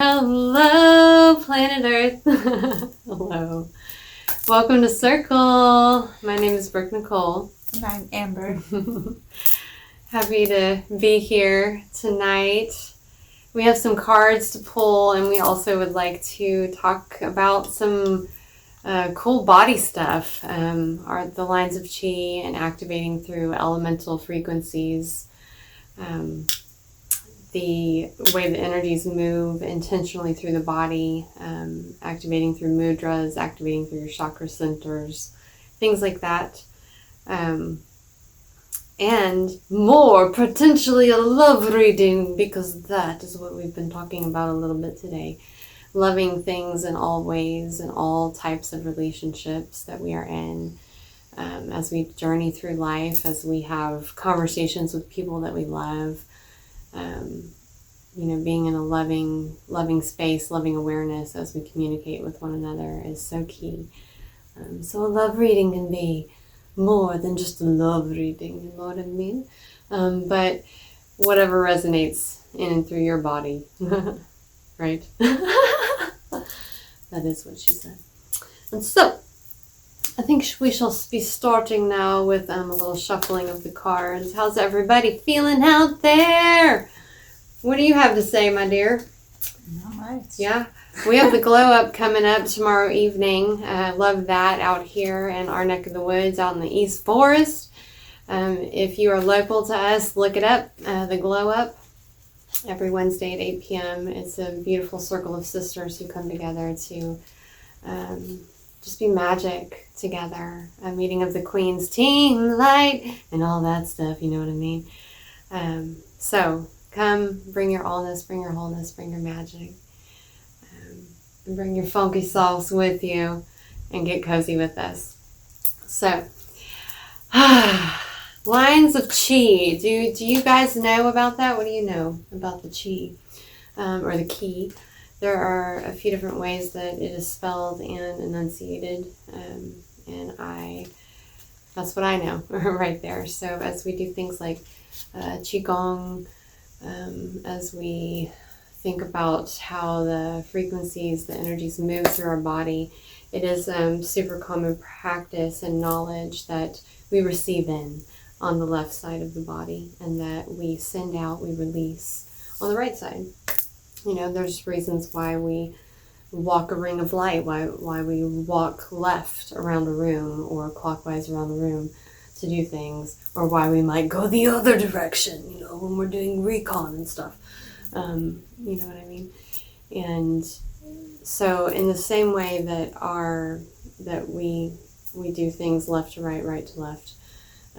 Hello, planet Earth. Hello. Welcome to Circle. My name is Brooke Nicole. And I'm Amber. Happy to be here tonight. We have some cards to pull, and we also would like to talk about some cool body stuff. Are the lines of chi and activating through elemental frequencies. The way the energies move intentionally through the body, activating through mudras, activating through your chakra centers, things like that. And more, potentially a love reading, because that is what we've been talking about a little bit today. Loving things in all ways and all types of relationships that we are in. As we journey through life, as we have conversations with people that we love. Being in a loving space, loving awareness as we communicate with one another is so key. So a love reading can be more than just a love reading, you know what I mean? But whatever resonates in and through your body, right? That is what she said. And so, I think we shall be starting now with a little shuffling of the cards. How's everybody feeling out there? What do you have to say, my dear? All right. Yeah, we have the glow up coming up tomorrow evening. Love that out here in our neck of the woods out in the East Forest. If you are local to us, look it up, the glow up. Every Wednesday at 8 p.m. It's a beautiful circle of sisters who come together to just be magic together. A meeting of the Queens, team light, and all that stuff, you know what I mean? So come, bring your allness, bring your wholeness, bring your magic, and bring your funky sauce with you and get cozy with us. So, lines of chi. Do you guys know about that? What do you know about the chi or the ki? There are a few different ways that it is spelled and enunciated, and that's what I know right there. So as we do things like qigong, as we think about how the frequencies, the energies move through our body, it is super common practice and knowledge that we receive in on the left side of the body, and that we send out, we release on the right side. There's reasons why we walk a ring of light, why we walk left around a room or clockwise around the room to do things, or why we might go the other direction, when we're doing recon and stuff. You know what I mean? And so in the same way that we do things left to right, right to left,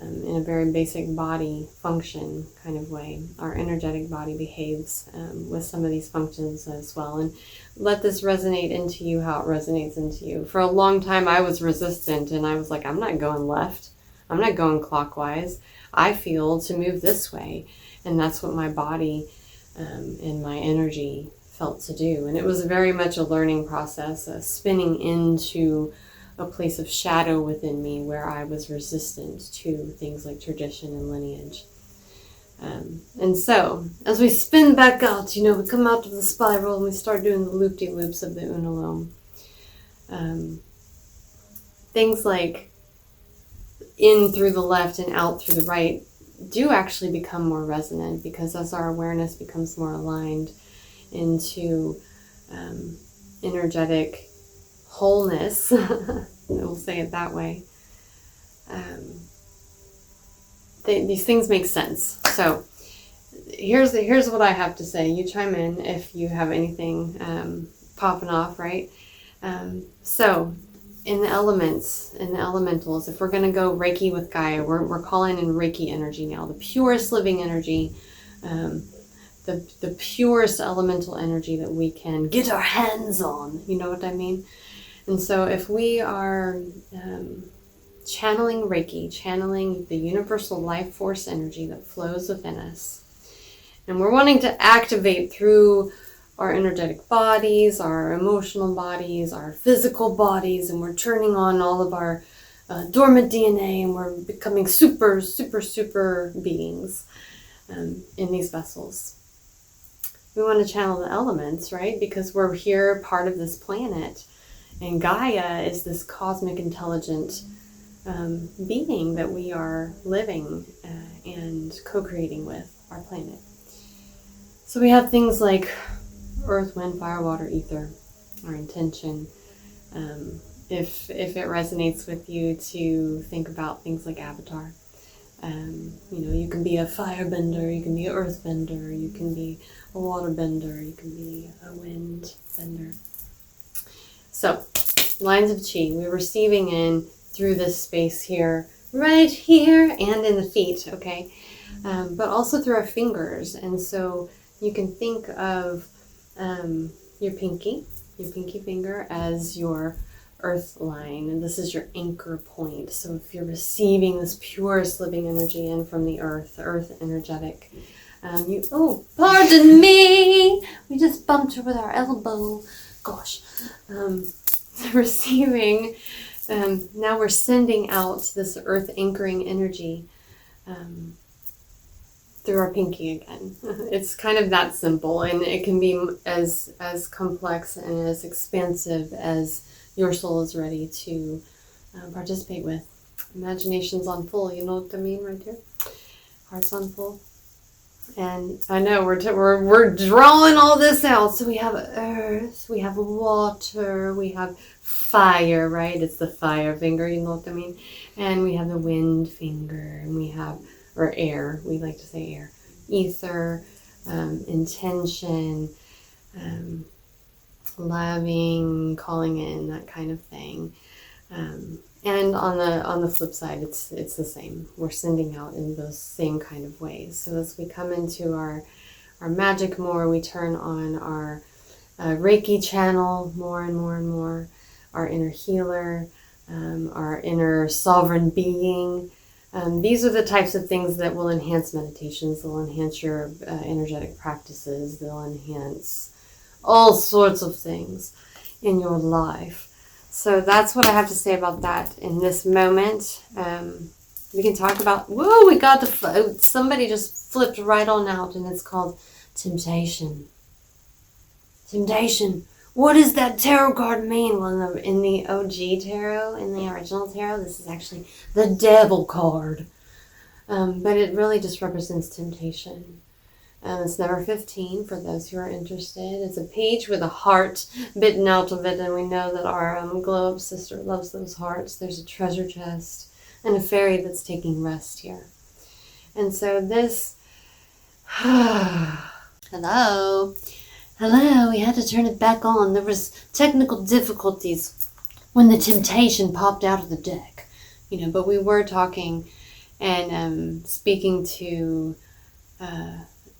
in a very basic body function kind of way, our energetic body behaves with some of these functions as well. And let this resonate into you how it resonates into you. For a long time I was resistant, and I was like, I'm not going left. I'm not going clockwise. I feel to move this way. And that's what my body and my energy felt to do. And it was very much a learning process, spinning into a place of shadow within me where I was resistant to things like tradition and lineage. And so, as we spin back out, we come out of the spiral and we start doing the loop-de-loops of the Unalome. Things like in through the left and out through the right do actually become more resonant, because as our awareness becomes more aligned into energetic wholeness, we'll say it that way, these things make sense. So here's what I have to say. You chime in if you have anything popping off, right? So in the elements, in the elementals, if we're going to go Reiki with Gaia, we're calling in Reiki energy now, the purest living energy, the purest elemental energy that we can get our hands on, you know what I mean? And so if we are channeling Reiki, channeling the universal life force energy that flows within us, and we're wanting to activate through our energetic bodies, our emotional bodies, our physical bodies, and we're turning on all of our dormant DNA, and we're becoming super, super, super beings in these vessels. We want to channel the elements, right? Because we're here, part of this planet. And Gaia is this cosmic intelligent being that we are living and co-creating with our planet. So we have things like earth, wind, fire, water, ether, our intention. If it resonates with you to think about things like avatar. You can be a firebender, you can be an earthbender, you can be a waterbender, you can be a windbender. So, lines of chi, we're receiving in through this space here, right here, and in the feet, okay? But also through our fingers. And so you can think of your pinky finger as your earth line, and this is your anchor point. So if you're receiving this purest living energy in from the earth energetic, pardon me, we just bumped her with our elbow, gosh, receiving, now we're sending out this earth anchoring energy through our pinky again. It's kind of that simple, and it can be as complex and as expansive as your soul is ready to participate with. Imagination's on full, you know what I mean, right here? Heart's on full. And I know we're drawing all this out. So we have earth, we have water, we have fire, right? It's the fire finger, you know what I mean? And we have the wind finger, and we have, or air, we like to say air, ether, intention, loving, calling in, that kind of thing. And on the flip side, it's the same. We're sending out in those same kind of ways. So as we come into our magic more, we turn on our Reiki channel more and more and more, our inner healer, our inner sovereign being. These are the types of things that will enhance meditations. They'll enhance your energetic practices. They'll enhance all sorts of things in your life. So that's what I have to say about that in this moment. We can talk about, whoa, we got somebody just flipped right on out, and it's called temptation. Temptation. What does that tarot card mean? Well, in the OG tarot, in the original tarot, this is actually the devil card. But it really just represents temptation. It's number 15 for those who are interested. It's a page with a heart bitten out of it, and we know that our glow up sister loves those hearts. There's a treasure chest and a fairy that's taking rest here. And so this, hello, we had to turn it back on. There was technical difficulties when the temptation popped out of the deck, but we were talking and speaking to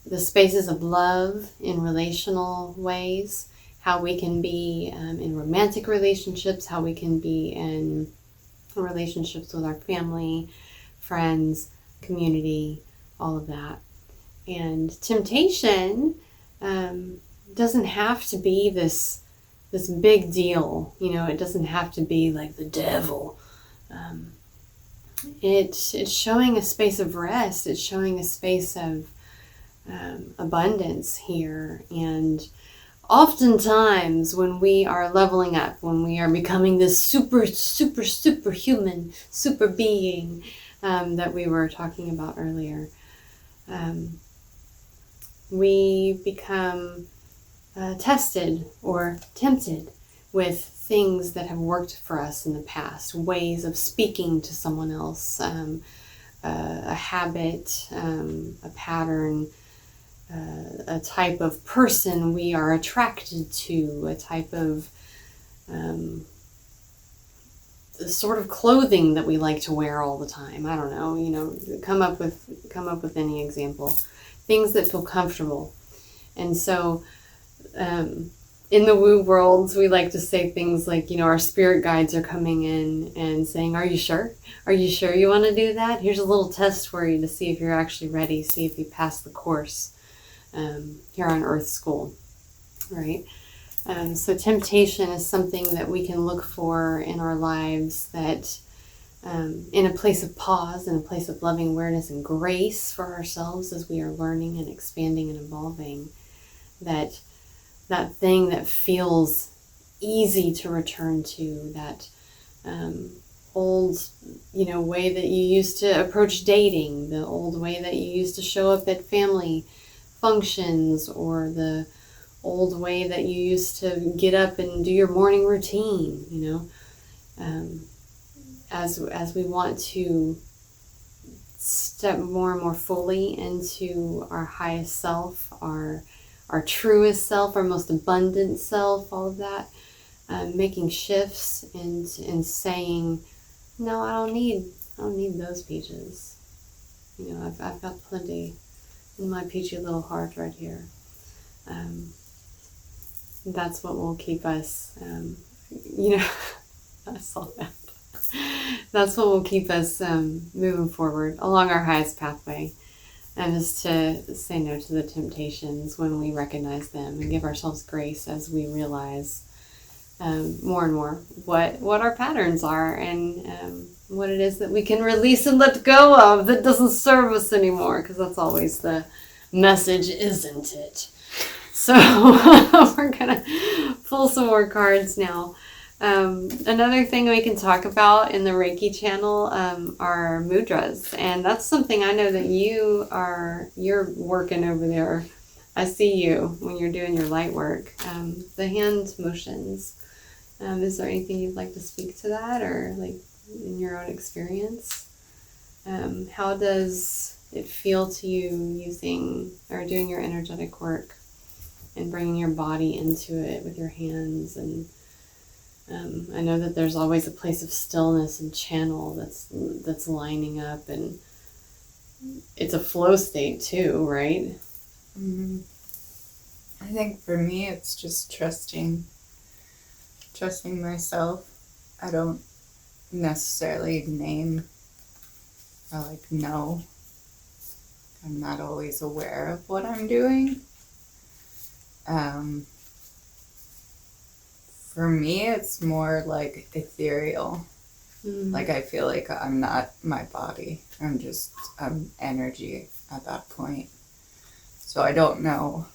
the spaces of love in relational ways, how we can be in romantic relationships, how we can be in relationships with our family, friends, community, all of that. And temptation doesn't have to be this big deal. It doesn't have to be like the devil. It's showing a space of rest. It's showing a space of abundance here. And oftentimes when we are leveling up, when we are becoming this super human, super being that we were talking about earlier, we become tested or tempted with things that have worked for us in the past, ways of speaking to someone else, a habit, a pattern, a type of person we are attracted to, a type of sort of clothing that we like to wear all the time. I don't know, come up with any example. Things that feel comfortable. And so in the woo worlds, we like to say things like, our spirit guides are coming in and saying, are you sure? Are you sure you want to do that? Here's a little test for you to see if you're actually ready, see if you pass the course here on Earth School, right? So temptation is something that we can look for in our lives, that in a place of pause, in a place of loving awareness and grace for ourselves as we are learning and expanding and evolving, that thing that feels easy to return to, that old, way that you used to approach dating, the old way that you used to show up at family functions, or the old way that you used to get up and do your morning routine, as we want to step more and more fully into our highest self, our truest self, our most abundant self, all of that, making shifts and saying, no, I don't need those peaches. I've got plenty in my peachy little heart right here. That's what will keep us, I saw that. That's what will keep us moving forward along our highest pathway, and is to say no to the temptations when we recognize them, and give ourselves grace as we realize more and more what our patterns are, and what it is that we can release and let go of that doesn't serve us anymore, because that's always the message, isn't it? So we're gonna pull some more cards now. Another thing we can talk about in the Reiki channel are mudras, and that's something I know that you're working over there. I see you when you're doing your light work. The hand motions. Is there anything you'd like to speak to that, or like in your own experience? How does it feel to you using or doing your energetic work and bringing your body into it with your hands? And I know that there's always a place of stillness and channel that's lining up, and it's a flow state too, right? Mm-hmm. I think for me it's just trusting myself. I don't necessarily name or know. I'm not always aware of what I'm doing. For me, it's more like ethereal. I feel like I'm not my body. I'm energy at that point. So I don't know.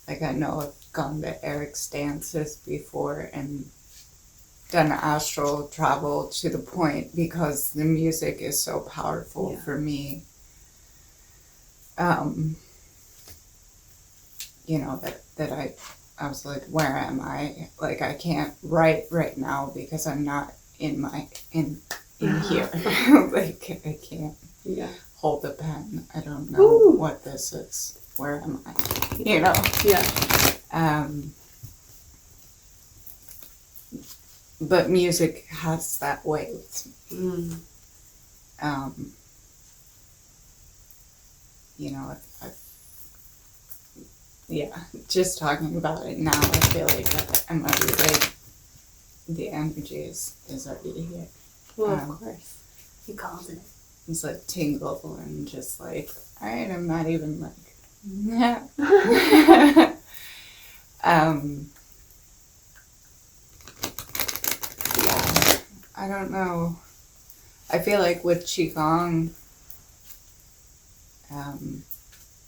I know I've gone to Eric's dances before and done astral travel to the point, because the music is so powerful for me. That I was like, where am I? I can't write right now because I'm not in here. I can't hold a pen. I don't know what this is. Where am I? Yeah. But music has that way with me. Just talking about it now, I feel like I'm already the energy is already here. Well, of course. You called it. It's tingle and just alright, I'm not even yeah. I don't know. I feel like with Qigong,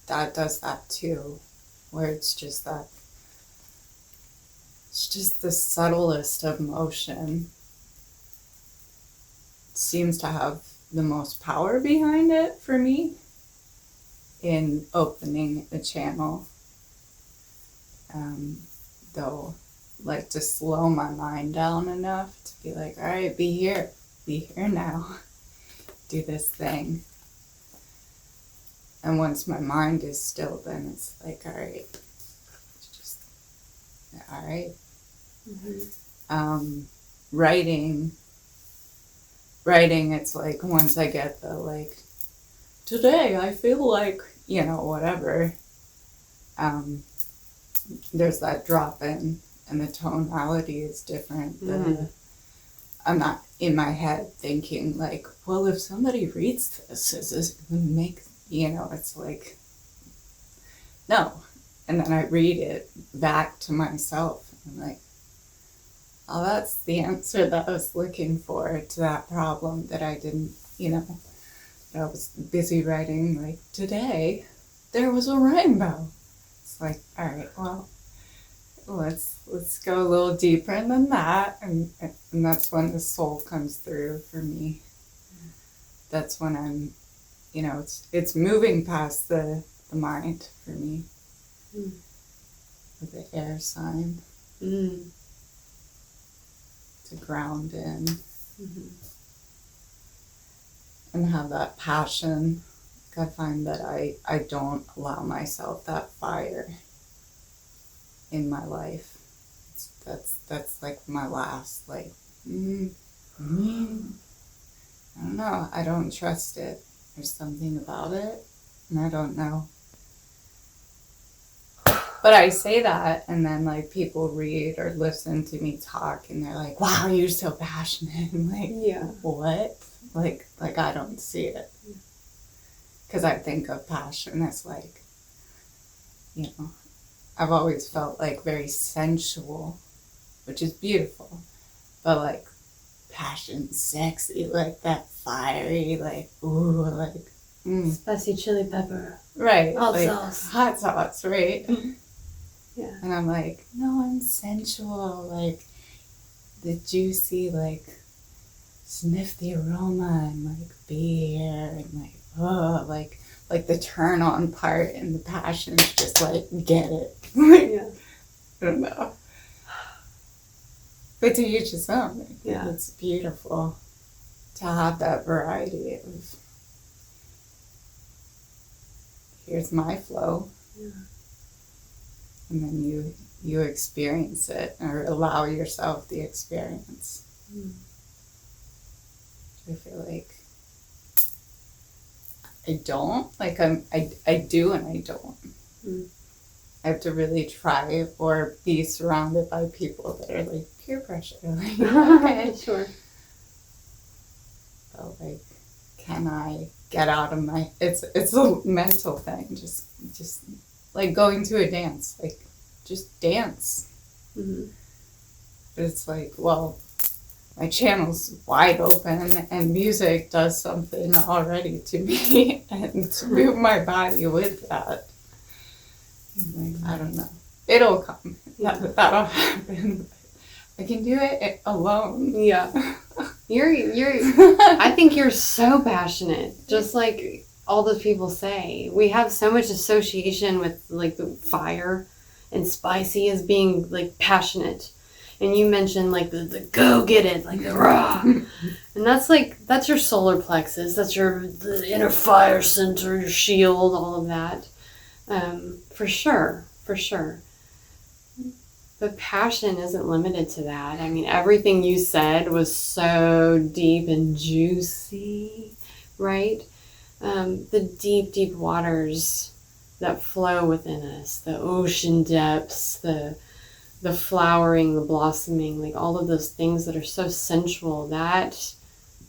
that does that too, where it's just the subtlest of motion. It seems to have the most power behind it for me in opening a channel. Though, to slow my mind down enough to be all right, be here now, do this thing. And once my mind is still, then it's all right, just all right. Mm-hmm. Writing, it's once I get the today I feel whatever, there's that drop in, and the tonality is different. I'm not in my head thinking well, if somebody reads this, is this going to make, it's no. And then I read it back to myself, and oh, that's the answer that I was looking for to that problem that I didn't, I was busy writing, today there was a rainbow. It's like, all right, well, let's go a little deeper than that, and that's when the soul comes through for me. That's when I'm, it's moving past the mind for me. With the air sign. To ground in. And have that passion. I find that I don't allow myself that fire in my life. That's like my last, like, I don't know. I don't trust it. There's something about it, and I don't know. But I say that, and then, like, people read or listen to me talk, and they're like, wow, you're so passionate. I'm like, Yeah. What? Like I don't see it. Because I think of passion as, like, I've always felt, like, very sensual, which is beautiful. But, like, passion, sexy, like, that fiery, like, ooh, like, Spicy chili pepper. Right. Hot like, sauce. Hot sauce, right? Yeah. And I'm like, no, I'm sensual, like, the juicy, like, sniff the aroma and, like, be here and, like, oh, like the turn on part and the passion is just, like, get it. Yeah. I don't know. But to each his own. Yeah. It's beautiful to have that variety of, here's my flow. Yeah. And then you experience it or allow yourself the experience. I feel like I don't. Like I do and I don't. I have to really try or be surrounded by people that are like peer pressure. Like, okay. Sure. But like, can I get out of my? It's a mental thing. Just like going to a dance. Like, just dance. But it's like, well, my channel's wide open and music does something already to me, and to move my body with that. Like, I don't know. It'll come. That'll happen. I can do it alone. Yeah. You're I think you're so passionate. Just like all the people say. We have so much association with like the fire and spicy as being like passionate. And you mentioned like the go get it, like the rah. And that's your solar plexus. That's the inner fire center, your shield, all of that. For sure. But passion isn't limited to that. I mean, everything you said was so deep and juicy, right? The deep, deep waters that flow within us, the ocean depths, the flowering, the blossoming, like all of those things that are so sensual, that,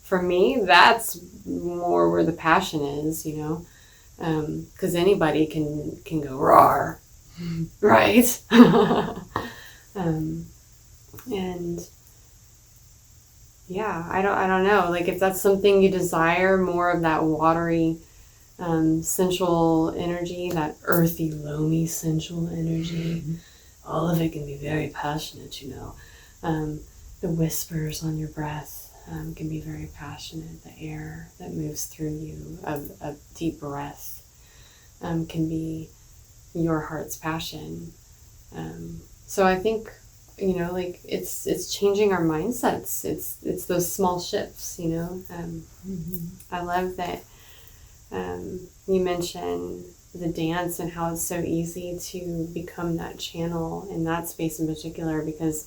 for me, that's more where the passion is, because anybody can go roar, right? And yeah, I don't know, like if that's something you desire, more of that watery, sensual energy, that earthy, loamy, sensual energy. All of it can be very passionate, The whispers on your breath can be very passionate. The air that moves through you, a deep breath, can be your heart's passion. So I think, like it's changing our mindsets. It's those small shifts, I love that you mentioned the dance and how it's so easy to become that channel in that space in particular, because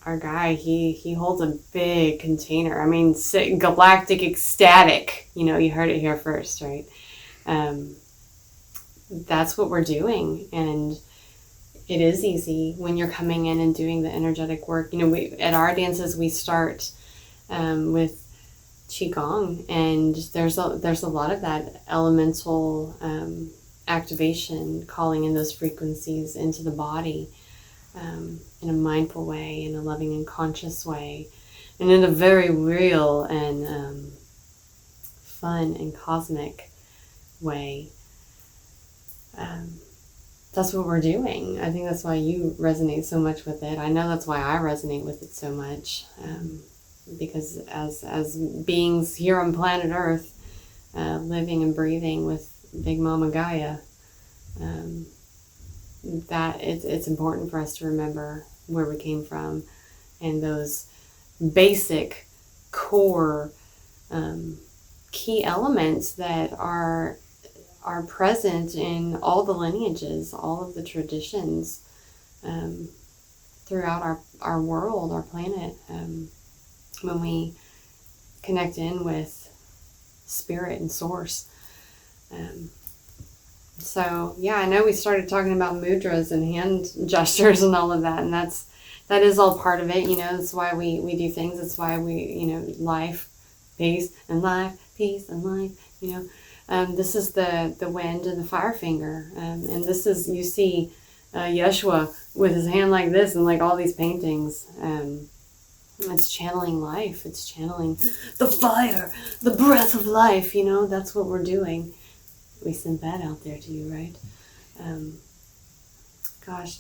our guy, he holds a big container. I mean, galactic ecstatic, you heard it here first, right? That's what we're doing, and it is easy when you're coming in and doing the energetic work. We at our dances, we start with Qigong, and there's a lot of that elemental activation, calling in those frequencies into the body in a mindful way, in a loving and conscious way, and in a very real and fun and cosmic way. that's what we're doing. I think that's why you resonate so much with it. I know that's why I resonate with it so much. Because as beings here on planet Earth, living and breathing with Big Mama Gaia, that it's important for us to remember where we came from and those basic core key elements that are present in all the lineages, all of the traditions throughout our world, our planet, when we connect in with spirit and source. So yeah, I know we started talking about mudras and hand gestures and all of that, and that is all part of it. That's why we do things. That's why we, life, peace, and life, peace, and life. This is the wind and the fire finger, and this is, you see Yeshua with his hand like this and like all these paintings. It's channeling life. It's channeling the fire, the breath of life. That's what we're doing. We sent that out there to you, right? Gosh,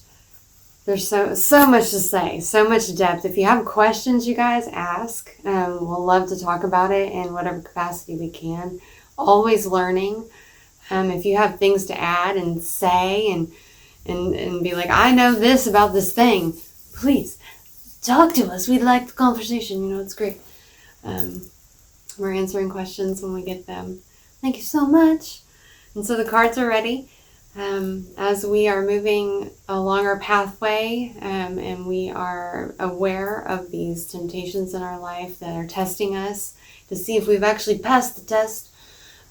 there's so much to say, so much depth. If you have questions, you guys, ask. We'll love to talk about it in whatever capacity we can. Always learning. If you have things to add and say and be like, I know this about this thing, please talk to us. We'd like the conversation. It's great. We're answering questions when we get them. Thank you so much. And so the cards are ready. As we are moving along our pathway, and we are aware of these temptations in our life that are testing us to see if we've actually passed the test,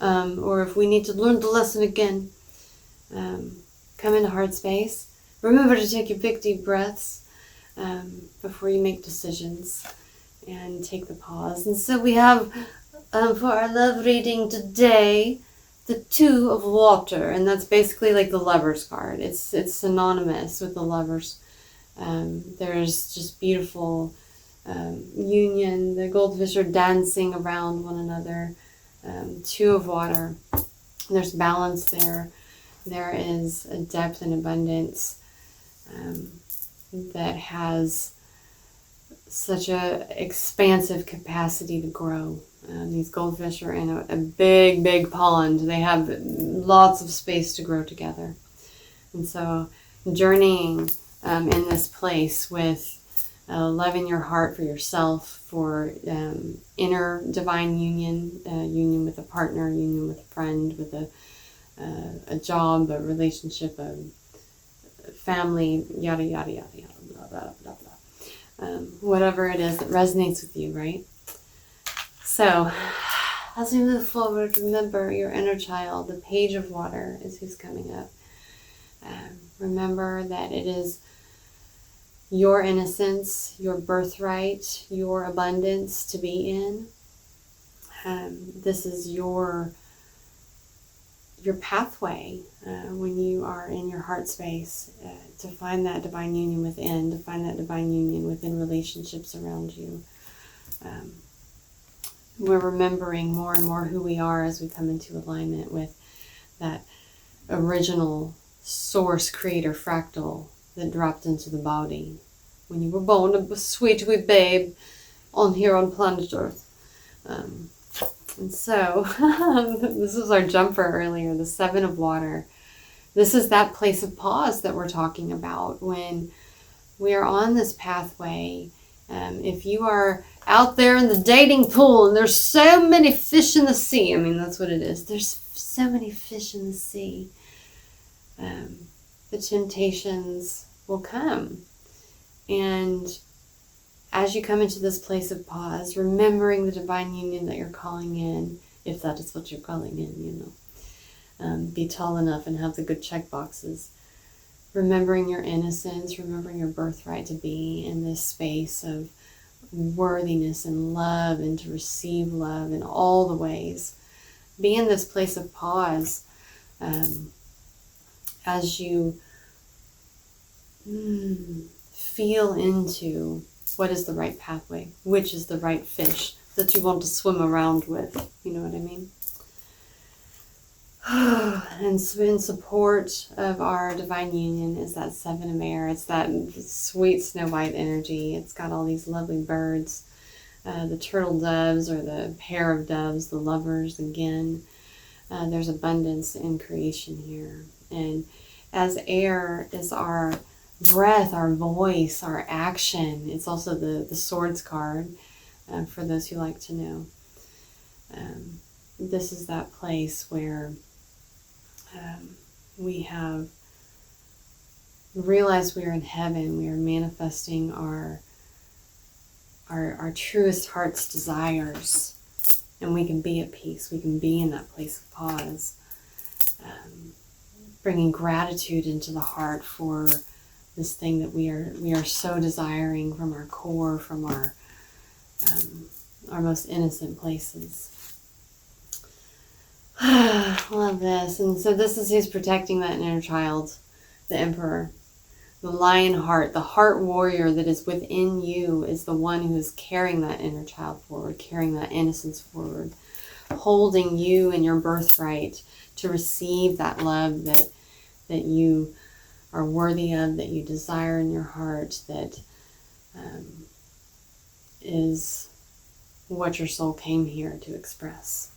or if we need to learn the lesson again. Come into heart space. Remember to take your big deep breaths before you make decisions, and take the pause. And so we have, for our love reading today, the Two of Water, and that's basically like the Lovers card. It's synonymous with the Lovers. There's just beautiful union. The goldfish are dancing around one another. Two of Water. There's balance there. There is a depth and abundance that has such a expansive capacity to grow. These goldfish are in a big, big pond. They have lots of space to grow together. And so journeying in this place with love in your heart for yourself, for inner divine union, union with a partner, union with a friend, with a job, a relationship, a family, yada, yada, yada, yada, blah, blah, blah, blah. Whatever it is that resonates with you, right? So, as we move forward, remember your inner child. The Page of Water is who's coming up. Remember that it is your innocence, your birthright, your abundance to be in. This is your pathway when you are in your heart space to find that divine union within, to find that divine union within relationships around you. We're remembering more and more who we are as we come into alignment with that original source creator fractal that dropped into the body when you were born, a sweet wee babe here on planet Earth. And so this was our jumper earlier, the Seven of Water. This is that place of pause that we're talking about when we are on this pathway. If you are out there in the dating pool and there's so many fish in the sea, that's what it is. There's so many fish in the sea. The temptations will come. And as you come into this place of pause, remembering the divine union that you're calling in, if that is what you're calling in, be tall enough and have the good check boxes. Remembering your innocence, remembering your birthright to be in this space of worthiness and love, and to receive love in all the ways. Be in this place of pause as you feel into what is the right pathway, which is the right fish that you want to swim around with. You know what I mean? And in support of our divine union is that 7 of air. It's that sweet Snow White energy. It's got all these lovely birds, the turtle doves or the pair of doves, the lovers again. There's abundance in creation here. And as air is our breath, our voice, our action. It's also the swords card for those who like to know. This is that place where we have realized we are in heaven. We are manifesting our truest heart's desires, and we can be at peace. We can be in that place of pause, bringing gratitude into the heart for this thing that we are so desiring from our core, from our most innocent places. Love this. And so this is who's protecting that inner child, the Emperor. The lion heart, the heart warrior that is within you is the one who is carrying that inner child forward, carrying that innocence forward, holding you and your birthright to receive that love that you are worthy of, that you desire in your heart, that is what your soul came here to express.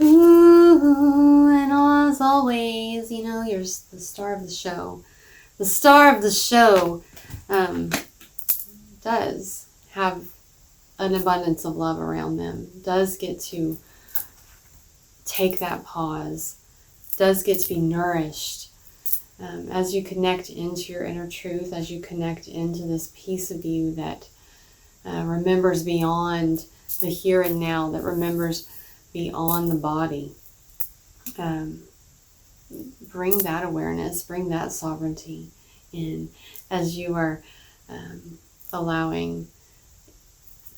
Ooh, and as always, you're the star of the show. The star of the show does have an abundance of love around them, does get to take that pause, does get to be nourished. As you connect into your inner truth, as you connect into this piece of you that remembers beyond the here and now, that remembers beyond the body. Bring that awareness, bring that sovereignty in as you are allowing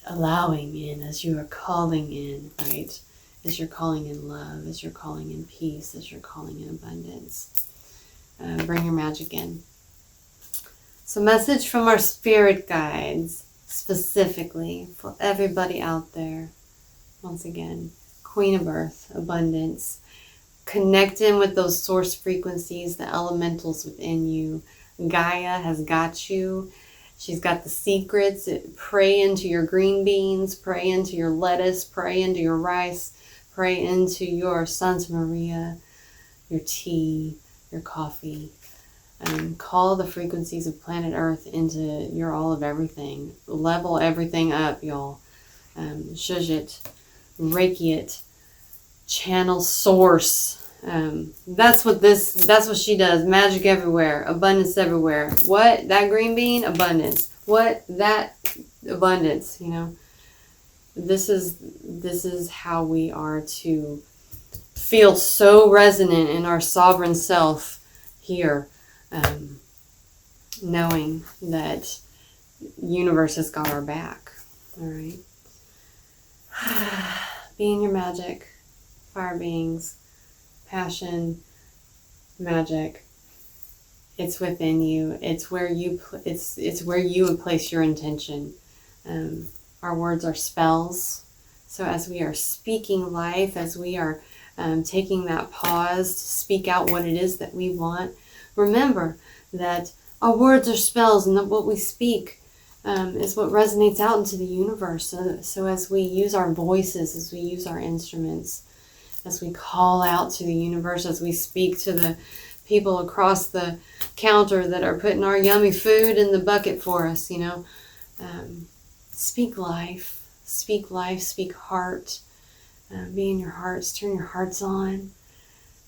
in, as you are calling in, right? As you're calling in love, as you're calling in peace, as you're calling in abundance. Bring your magic in. So, message from our spirit guides, specifically for everybody out there. Once again, Queen of Earth, abundance. Connect in with those source frequencies, the elementals within you. Gaia has got you. She's got the secrets. Pray into your green beans, pray into your lettuce, pray into your rice, pray into your Santa Maria, your tea, your coffee. Call the frequencies of planet Earth into your all of everything. Level everything up, y'all. Shush it. Reiki it. Channel source. That's what she does. Magic everywhere. Abundance everywhere. What? That green bean? Abundance. What? That abundance, This is how we are to feel so resonant in our sovereign self here, knowing that universe has got our back. All right. Be in your magic, fire beings, passion, magic. It's within you. It's where you would place your intention. Our words are spells. So as we are speaking life, as we are taking that pause to speak out what it is that we want, remember that our words are spells, and that what we speak is what resonates out into the universe. So as we use our voices, as we use our instruments, as we call out to the universe, as we speak to the people across the counter that are putting our yummy food in the bucket for us, speak life, speak heart, be in your hearts, turn your hearts on.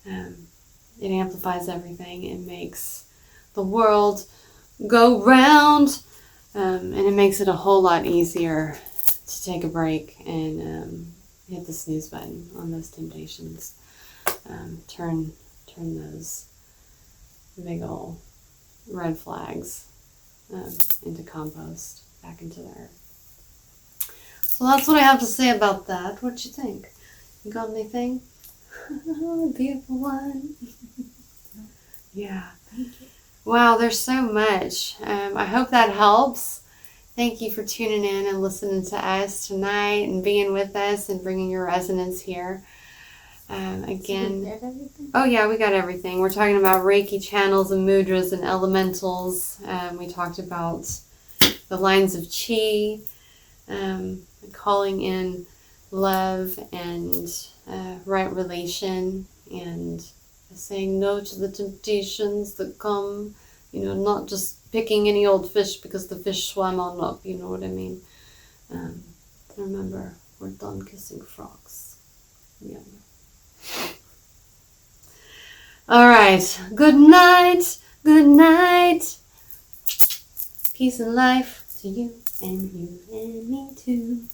It amplifies everything. It makes the world go round. And it makes it a whole lot easier to take a break and hit the snooze button on those temptations. Turn those big old red flags into compost, back into the earth. So that's what I have to say about that. What you think? You got anything? Beautiful one. Yeah. Thank you. Wow, there's so much. I hope that helps. Thank you for tuning in and listening to us tonight and being with us and bringing your resonance here. Again, Did we get everything? oh yeah, we got everything. We're talking about Reiki channels and mudras and elementals. We talked about the lines of chi, calling in love and right relation, and saying no to the temptations that come, not just picking any old fish because the fish swam on up, you know what I mean? Remember, we're done kissing frogs. Yeah. All right. Good night. Good night. Peace and life to you and me too.